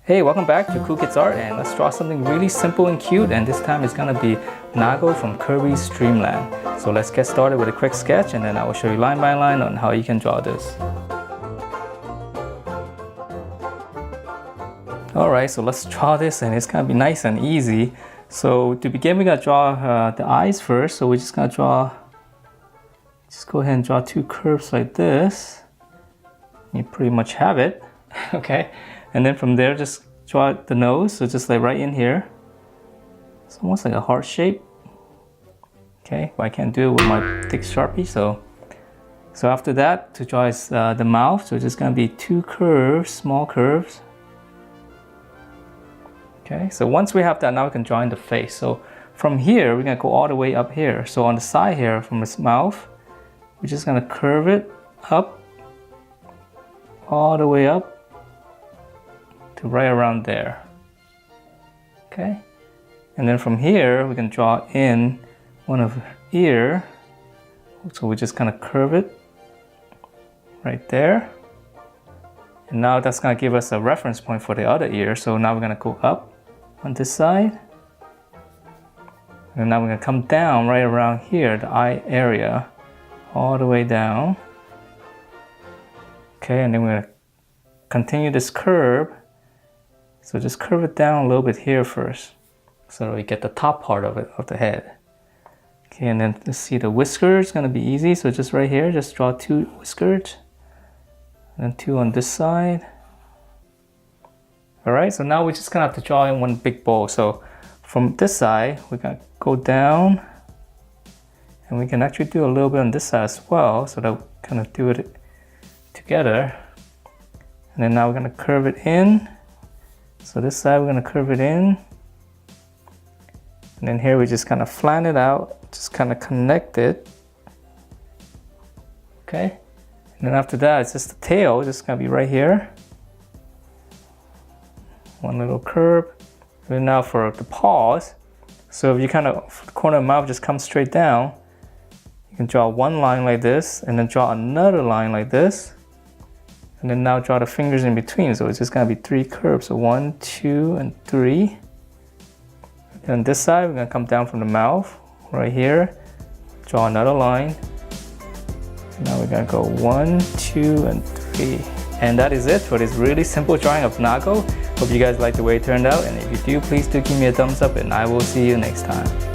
Hey, welcome back to Cool Kids Art, and let's draw something really simple and cute, and this time it's gonna be Nago from Kirby's Dream Land. So let's get started with a quick sketch, and then I will show you line by line on how you can draw this. Alright, so let's draw this, and it's gonna be nice and easy. So to begin, we're gonna draw the eyes first. So we're just gonna just go ahead and draw two curves like this. You pretty much have it, okay? And then from there, just draw the nose, so just like right in here. It's almost like a heart shape. Okay, but I can't do it with my thick Sharpie, so after that, to draw is the mouth, so it's just gonna be two curves, small curves. Okay, so once we have that, now we can draw in the face. So from here, we're gonna go all the way up here. So on the side here, from his mouth, we're just gonna curve it up, all the way up, to right around there. Okay, and then from here we can draw in one of her ear, so we just kind of curve it right there, and now that's going to give us a reference point for the other ear. So now we're going to go up on this side, and now we're going to come down right around here, the eye area, all the way down. Okay, and then we're going to continue this curve. So just curve it down a little bit here first, so that we get the top part of it, of the head. Okay, and then let's see, the whiskers is gonna be easy. So just right here, just draw two whiskers, and then two on this side. All right, so now we're just gonna have to draw in one big bowl. So from this side, we're gonna go down, and we can actually do a little bit on this side as well, so that we kind of do it together. And then now we're gonna curve it in. So this side we're going to curve it in, and then here we just kind of flatten it out, just kind of connect it. Okay, and then after that it's just the tail, just going to be right here, one little curve. And then now for the paws, so if you kind of, the corner of the mouth just comes straight down, you can draw one line like this, and then draw another line like this. And then now draw the fingers in between, so it's just gonna be three curves. So 1, 2, and 3. And on this side, we're gonna come down from the mouth, right here, draw another line. And now we're gonna go 1, 2, and 3. And that is it for this really simple drawing of Nago. Hope you guys like the way it turned out, and if you do, please do give me a thumbs up, and I will see you next time.